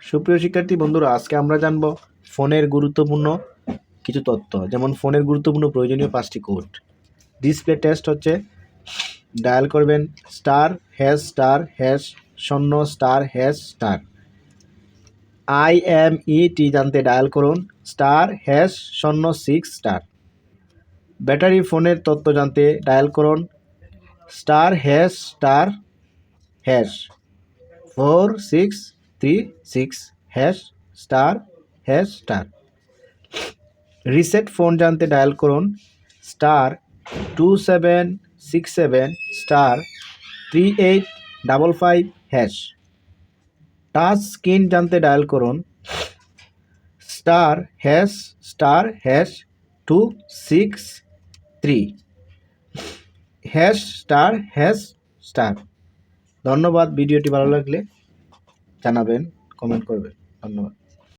সুপ্রিয় শিক্ষার্থী বন্ধুরা, আজকে আমরা জানব ফোনের গুরুত্বপূর্ণ কিছু তথ্য, যেমন ফোনের গুরুত্বপূর্ণ প্রয়োজনীয় 5টি কোড। ডিসপ্লে টেস্ট হচ্ছে ডায়াল করবেন ******* IMET জানতে ডায়াল করুন ****6***। ব্যাটারি ফোনের তথ্য জানতে ডায়াল করুন ****4636#****। রিসেট ফোন জানতে ডায়াল করুন *2767*3855#। টাচ স্ক্রিন জানতে ডায়াল করুন ****263#***#। ধন্যবাদ। ভিডিওটি ভালো লাগলে জানাবেন, কমেন্ট করবেন। ধন্যবাদ।